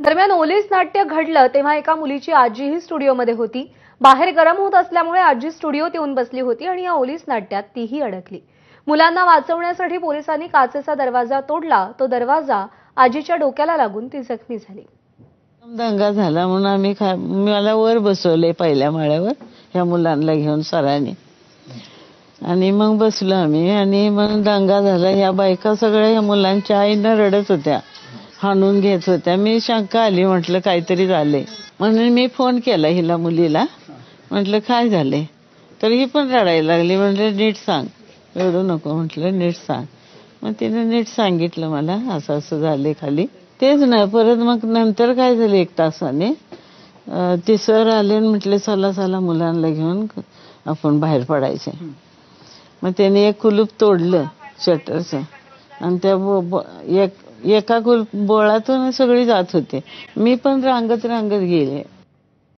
दरम्यान ओलीस नाट्य घडलं तेव्हा एका मुलीची आजीही स्टुडिओमध्ये होती. बाहेर गरम होत असल्यामुळे आजी स्टुडिओत येऊन बसली होती आणि या ओलीस नाट्यात तीही अडकली. मुलांना वाचवण्यासाठी पोलिसांनी काचेचा दरवाजा तोडला. तो दरवाजा आजीच्या डोक्याला लागून ती जखमी झाली. दंगा झाला म्हणून मला वर बसवले पहिल्या माळ्यावर ह्या मुलांना घेऊन सरांनी. आणि मग बसलो आम्ही आणि मग दंगा झाला. ह्या बायका सगळ्या ह्या मुलांच्या आईनं रडत होत्या, हाणून घेत होत्या. मी शंका आली, म्हटलं काहीतरी झाले म्हणून मी फोन केला हिला मुलीला, म्हटलं काय झाले. तर ही पण रडायला लागली. म्हटलं नीट सांग, रडू नको, म्हटलं नीट सांग. मग तिने नीट सांगितलं मला, असं असं झाले खाली. तेच नाही परत मग नंतर काय झालं, एक तासाने ते सर आले आणि म्हटले चला चला मुलांना घेऊन आपण बाहेर पडायचे. मग त्याने एक कुलूप तोडलं शटरचं आणि त्या एका बोळातून सगळी जात होते. मी पण रांगत रांगत गेले